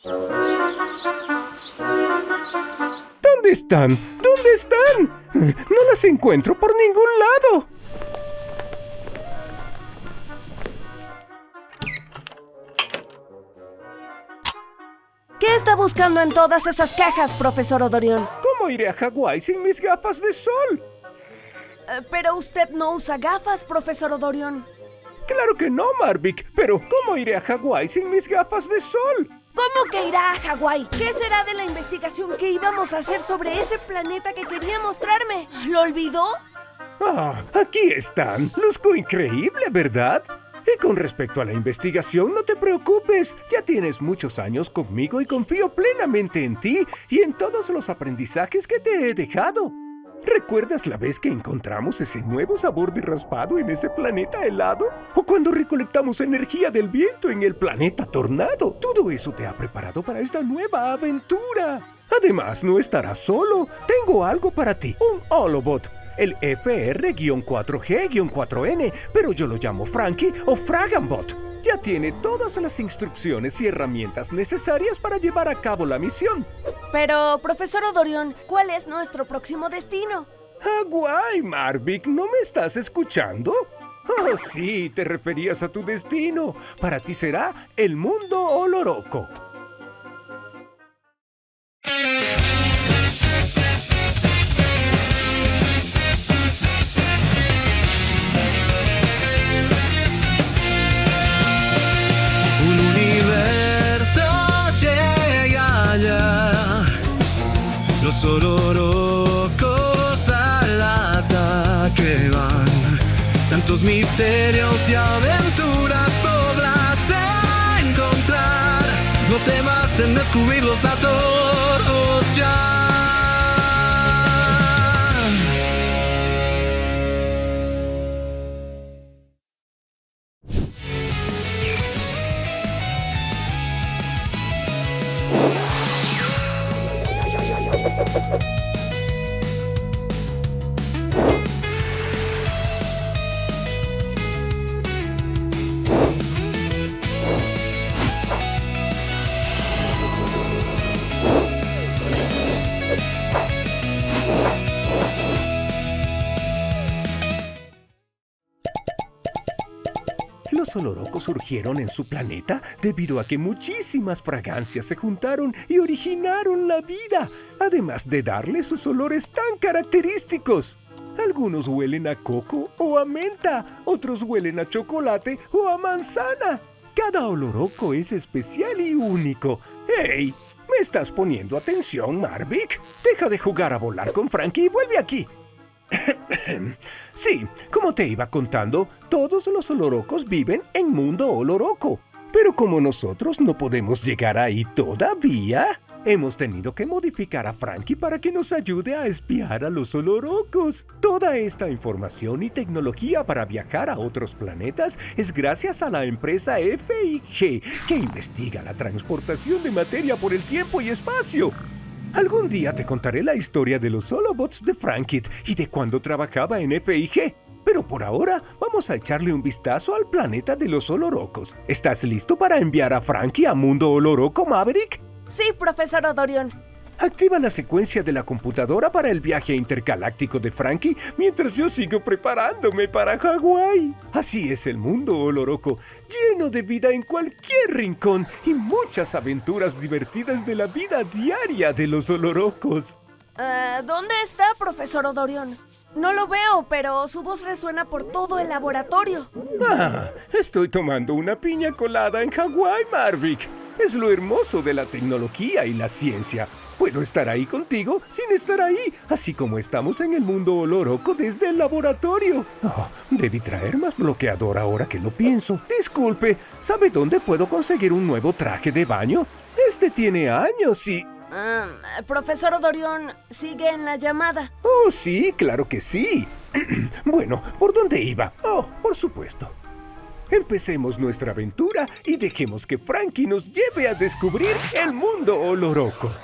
¿Dónde están? ¿Dónde están? No las encuentro por ningún lado. ¿Qué está buscando en todas esas cajas, profesor Odorion? ¿Cómo iré a Hawái sin mis gafas de sol? Pero usted no usa gafas, profesor Odorion. Claro que no, Marvick, pero ¿cómo iré a Hawái sin mis gafas de sol? ¿Cómo que irá a Hawái? ¿Qué será de la investigación que íbamos a hacer sobre ese planeta que quería mostrarme? ¿Lo olvidó? Ah, aquí están. Luzco increíble, ¿verdad? Y con respecto a la investigación, no te preocupes. Ya tienes muchos años conmigo y confío plenamente en ti y en todos los aprendizajes que te he dejado. ¿Recuerdas la vez que encontramos ese nuevo sabor de raspado en ese planeta helado? ¿O cuando recolectamos energía del viento en el planeta tornado? Todo eso te ha preparado para esta nueva aventura. Además, no estarás solo. Tengo algo para ti. Un Holobot. El FR-4G-4N, pero yo lo llamo Frankie o Fragambot. Ya tiene todas las instrucciones y herramientas necesarias para llevar a cabo la misión. Pero, profesor Odorion, ¿cuál es nuestro próximo destino? Hawái, Marvick, ¿no me estás escuchando? Oh, sí, te referías a tu destino. Para ti será el mundo Oloroco. Los olorocos al ataque van. Tantos misterios y aventuras podrás encontrar. No temas en descubrirlos a todos ya. Los olorocos surgieron en su planeta debido a que muchísimas fragancias se juntaron y originaron la vida, además de darle sus olores tan característicos. Algunos huelen a coco o a menta, otros huelen a chocolate o a manzana. Cada oloroco es especial y único. ¡Hey! ¿Me estás poniendo atención, Marvick? Deja de jugar a volar con Frankie y vuelve aquí. Sí, como te iba contando, todos los olorocos viven en Mundo Oloroco. Pero como nosotros no podemos llegar ahí todavía, hemos tenido que modificar a Frankie para que nos ayude a espiar a los olorocos. Toda esta información y tecnología para viajar a otros planetas es gracias a la empresa FIG, que investiga la transportación de materia por el tiempo y espacio. Algún día te contaré la historia de los Holobots de Frankit y de cuando trabajaba en FIG. Pero por ahora, vamos a echarle un vistazo al planeta de los olorocos. ¿Estás listo para enviar a Frankie a Mundo Oloroco, Maverick? Sí, profesor Odorion. Activa la secuencia de la computadora para el viaje intergaláctico de Frankie mientras yo sigo preparándome para Hawái. Así es el mundo oloroco, lleno de vida en cualquier rincón y muchas aventuras divertidas de la vida diaria de los olorocos. ¿Dónde está, profesor Odorion? No lo veo, pero su voz resuena por todo el laboratorio. Ah, estoy tomando una piña colada en Hawái, Marvick. Es lo hermoso de la tecnología y la ciencia. Puedo estar ahí contigo sin estar ahí, así como estamos en el mundo oloroco desde el laboratorio. Oh, debí traer más bloqueador ahora que lo pienso. Disculpe, ¿sabe dónde puedo conseguir un nuevo traje de baño? Este tiene años y... Profesor Odorion, ¿sigue en la llamada? Oh, sí, claro que sí. Bueno, ¿por dónde iba? Oh, por supuesto. Empecemos nuestra aventura y dejemos que Frankie nos lleve a descubrir el mundo oloroco.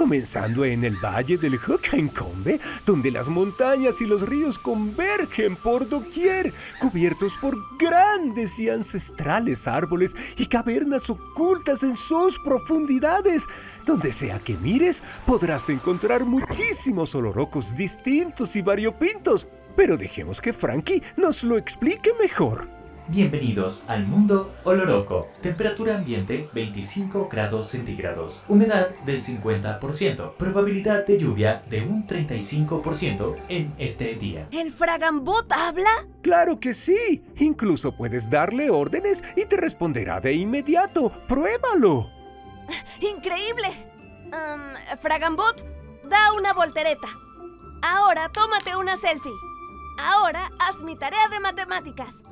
comenzando en el valle del Huacancombe, donde las montañas y los ríos convergen por doquier, cubiertos por grandes y ancestrales árboles y cavernas ocultas en sus profundidades. Donde sea que mires, podrás encontrar muchísimos olorocos distintos y variopintos. Pero dejemos que Frankie nos lo explique mejor. Bienvenidos al mundo oloroco. Temperatura ambiente 25 grados centígrados. Humedad del 50%. Probabilidad de lluvia de un 35% en este día. ¿El Fragambot habla? ¡Claro que sí! Incluso puedes darle órdenes y te responderá de inmediato. ¡Pruébalo! ¡Increíble! Fragambot, da una voltereta. Ahora tómate una selfie. Ahora haz mi tarea de matemáticas.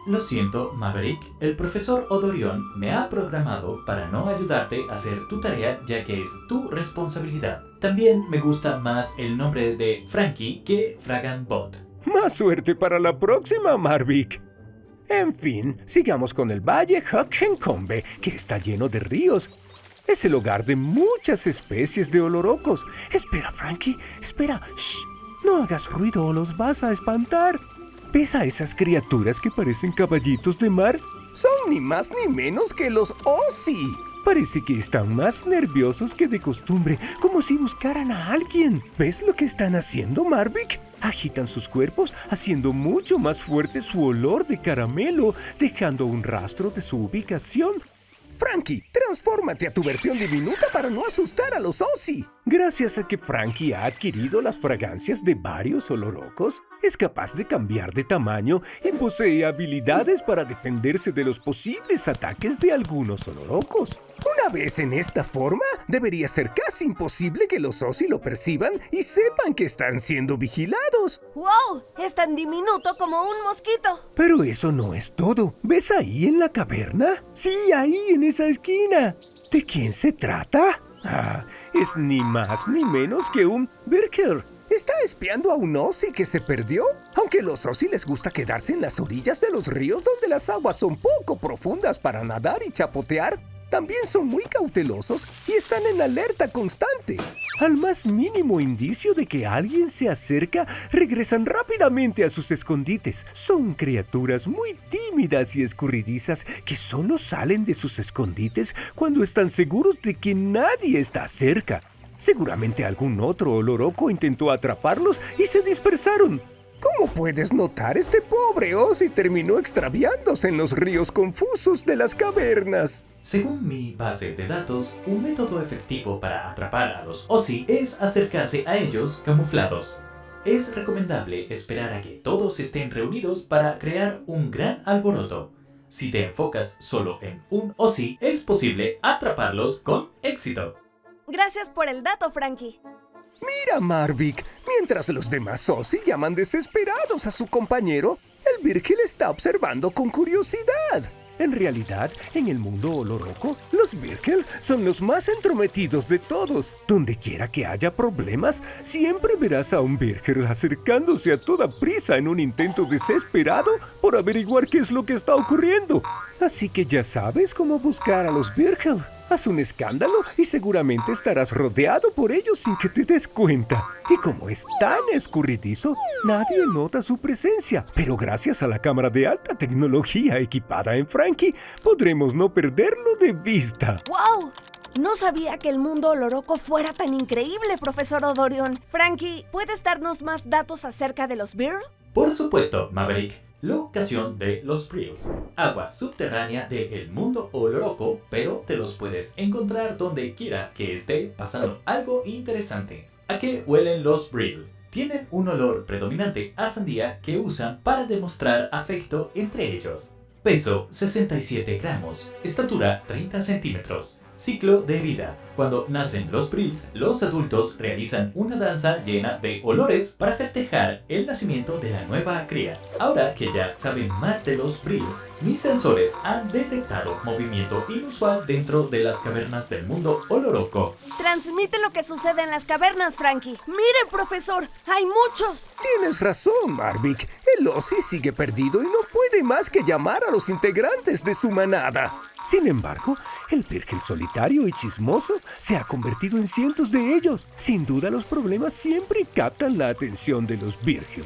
Lo siento, Maverick, el profesor Odorion me ha programado para no ayudarte a hacer tu tarea ya que es tu responsabilidad. También me gusta más el nombre de Frankie que Fragambot. Más suerte para la próxima, Marvick. En fin, sigamos con el valle Huacancombe, que está lleno de ríos. Es el hogar de muchas especies de olorocos. Espera, Frankie, espera. Shh, no hagas ruido o los vas a espantar. ¿Ves a esas criaturas que parecen caballitos de mar? Son ni más ni menos que los Ozzy. Parece que están más nerviosos que de costumbre, como si buscaran a alguien. ¿Ves lo que están haciendo, Marvick? Agitan sus cuerpos, haciendo mucho más fuerte su olor de caramelo, dejando un rastro de su ubicación. Frankie, transfórmate a tu versión diminuta para no asustar a los Ozzy. Gracias a que Frankie ha adquirido las fragancias de varios olorocos, es capaz de cambiar de tamaño y posee habilidades para defenderse de los posibles ataques de algunos olorocos. Una vez en esta forma, debería ser casi imposible que los Ozzy lo perciban y sepan que están siendo vigilados. ¡Wow! Es tan diminuto como un mosquito. Pero eso no es todo. ¿Ves ahí en la caverna? Sí, ahí en esa esquina. ¿De quién se trata? Es ni más ni menos que un Birkel. ¿Está espiando a un Ozzy que se perdió? Aunque a los Ozzy les gusta quedarse en las orillas de los ríos donde las aguas son poco profundas para nadar y chapotear, también son muy cautelosos y están en alerta constante. Al más mínimo indicio de que alguien se acerca, regresan rápidamente a sus escondites. Son criaturas muy tímidas y escurridizas que solo salen de sus escondites cuando están seguros de que nadie está cerca. Seguramente algún otro oloroco intentó atraparlos y se dispersaron. Como puedes notar, este pobre Ozzy terminó extraviándose en los ríos confusos de las cavernas. Según mi base de datos, un método efectivo para atrapar a los Ozzy es acercarse a ellos camuflados. Es recomendable esperar a que todos estén reunidos para crear un gran alboroto. Si te enfocas solo en un Ozzy, es posible atraparlos con éxito. Gracias por el dato, Frankie. Mira, Marvick, mientras los demás Ozzy llaman desesperados a su compañero, el Birkel está observando con curiosidad. En realidad, en el mundo oloroco, los Birkel son los más entrometidos de todos. Donde quiera que haya problemas, siempre verás a un Birkel acercándose a toda prisa en un intento desesperado por averiguar qué es lo que está ocurriendo. Así que ya sabes cómo buscar a los Birkel. Haz un escándalo y seguramente estarás rodeado por ellos sin que te des cuenta. Y como es tan escurridizo, nadie nota su presencia. Pero gracias a la cámara de alta tecnología equipada en Frankie, podremos no perderlo de vista. ¡Wow! No sabía que el mundo oloroco fuera tan increíble, profesor Odorion. Frankie, ¿puedes darnos más datos acerca de los Birl? Por supuesto, Maverick. Locación de los Brills. Agua subterránea del mundo oloroco, pero te los puedes encontrar donde quiera que esté pasando algo interesante. ¿A qué huelen los Brill? Tienen un olor predominante a sandía que usan para demostrar afecto entre ellos. Peso 67 gramos. Estatura 30 centímetros. Ciclo de vida. Cuando nacen los Brills, los adultos realizan una danza llena de olores para festejar el nacimiento de la nueva cría. Ahora que ya saben más de los Brills, mis sensores han detectado movimiento inusual dentro de las cavernas del mundo oloroco. Transmite lo que sucede en las cavernas, Frankie. Mire, profesor, hay muchos. Tienes razón, Marvick. El Ozzy sigue perdido y no puede más que llamar a los integrantes de su manada. Sin embargo, el Virgil solitario y chismoso se ha convertido en cientos de ellos. Sin duda los problemas siempre captan la atención de los Virgil.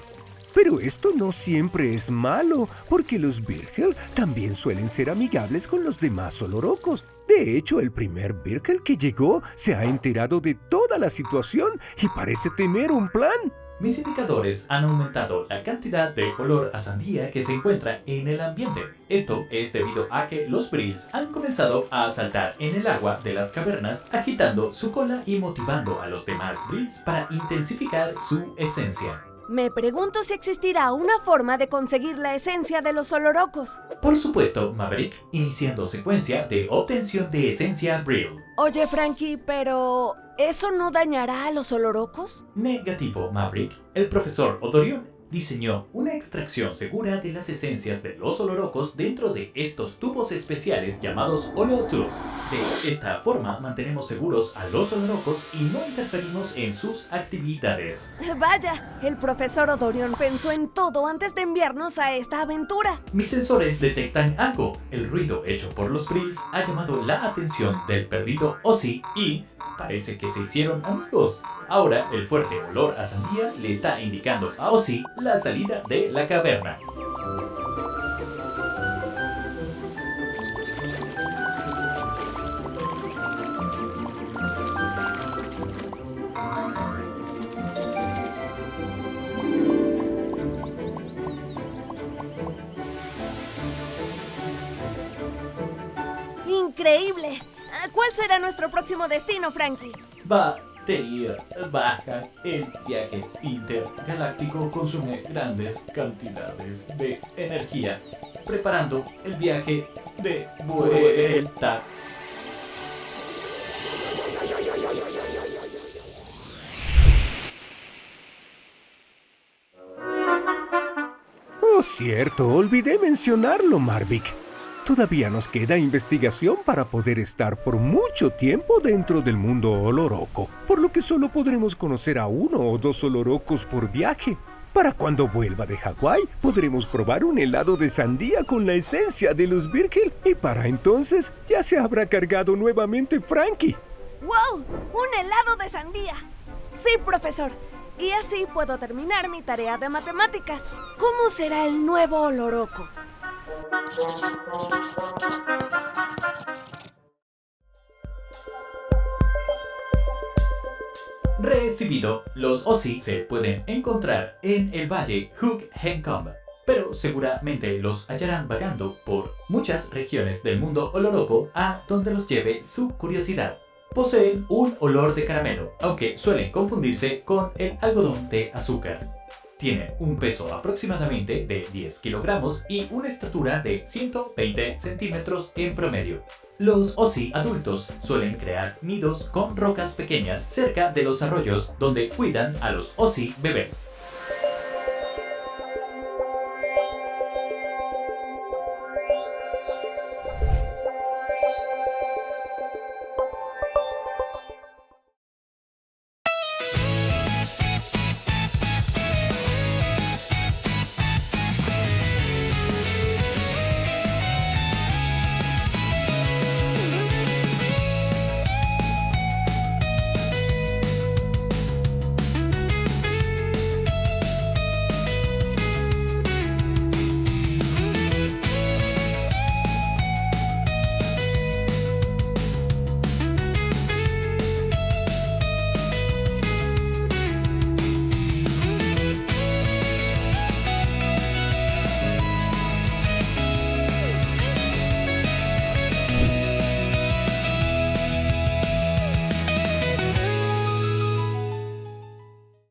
Pero esto no siempre es malo, porque los Virgil también suelen ser amigables con los demás olorocos. De hecho, el primer Virgil que llegó se ha enterado de toda la situación y parece tener un plan. Mis indicadores han aumentado la cantidad de olor a sandía que se encuentra en el ambiente. Esto es debido a que los Brills han comenzado a saltar en el agua de las cavernas, agitando su cola y motivando a los demás Brills para intensificar su esencia. Me pregunto si existirá una forma de conseguir la esencia de los olorocos. Por supuesto, Maverick, iniciando secuencia de obtención de esencia Brill. Oye, Frankie, pero ¿eso no dañará a los olorocos? Negativo, Maverick. El profesor Odorion diseñó una extracción segura de las esencias de los olorocos dentro de estos tubos especiales llamados Holotubes. De esta forma mantenemos seguros a los olorocos y no interferimos en sus actividades. Vaya, el profesor Odorion pensó en todo antes de enviarnos a esta aventura. Mis sensores detectan algo. El ruido hecho por los Brills ha llamado la atención del perdido Ozzy y parece que se hicieron amigos. Ahora el fuerte olor a sandía le está indicando a Ozzy la salida de la caverna. ¡Increíble! ¿Cuál será nuestro próximo destino, Frankie? Batería baja. El viaje intergaláctico consume grandes cantidades de energía, preparando el viaje de vuelta. Oh, cierto, olvidé mencionarlo, Marvick. Todavía nos queda investigación para poder estar por mucho tiempo dentro del mundo oloroco, por lo que solo podremos conocer a 1 o 2 olorocos por viaje. Para cuando vuelva de Hawái, podremos probar un helado de sandía con la esencia de los Virgil, y para entonces ya se habrá cargado nuevamente Frankie. ¡Wow! ¡Un helado de sandía! Sí, profesor. Y así puedo terminar mi tarea de matemáticas. ¿Cómo será el nuevo oloroco? Recibido, los Ozzy se pueden encontrar en el valle Hook-Hencomb, pero seguramente los hallarán vagando por muchas regiones del mundo oloroco a donde los lleve su curiosidad. Poseen un olor de caramelo, aunque suelen confundirse con el algodón de azúcar. Tienen un peso aproximadamente de 10 kilogramos y una estatura de 120 centímetros en promedio. Los Ozzy adultos suelen crear nidos con rocas pequeñas cerca de los arroyos donde cuidan a los Ozzy bebés.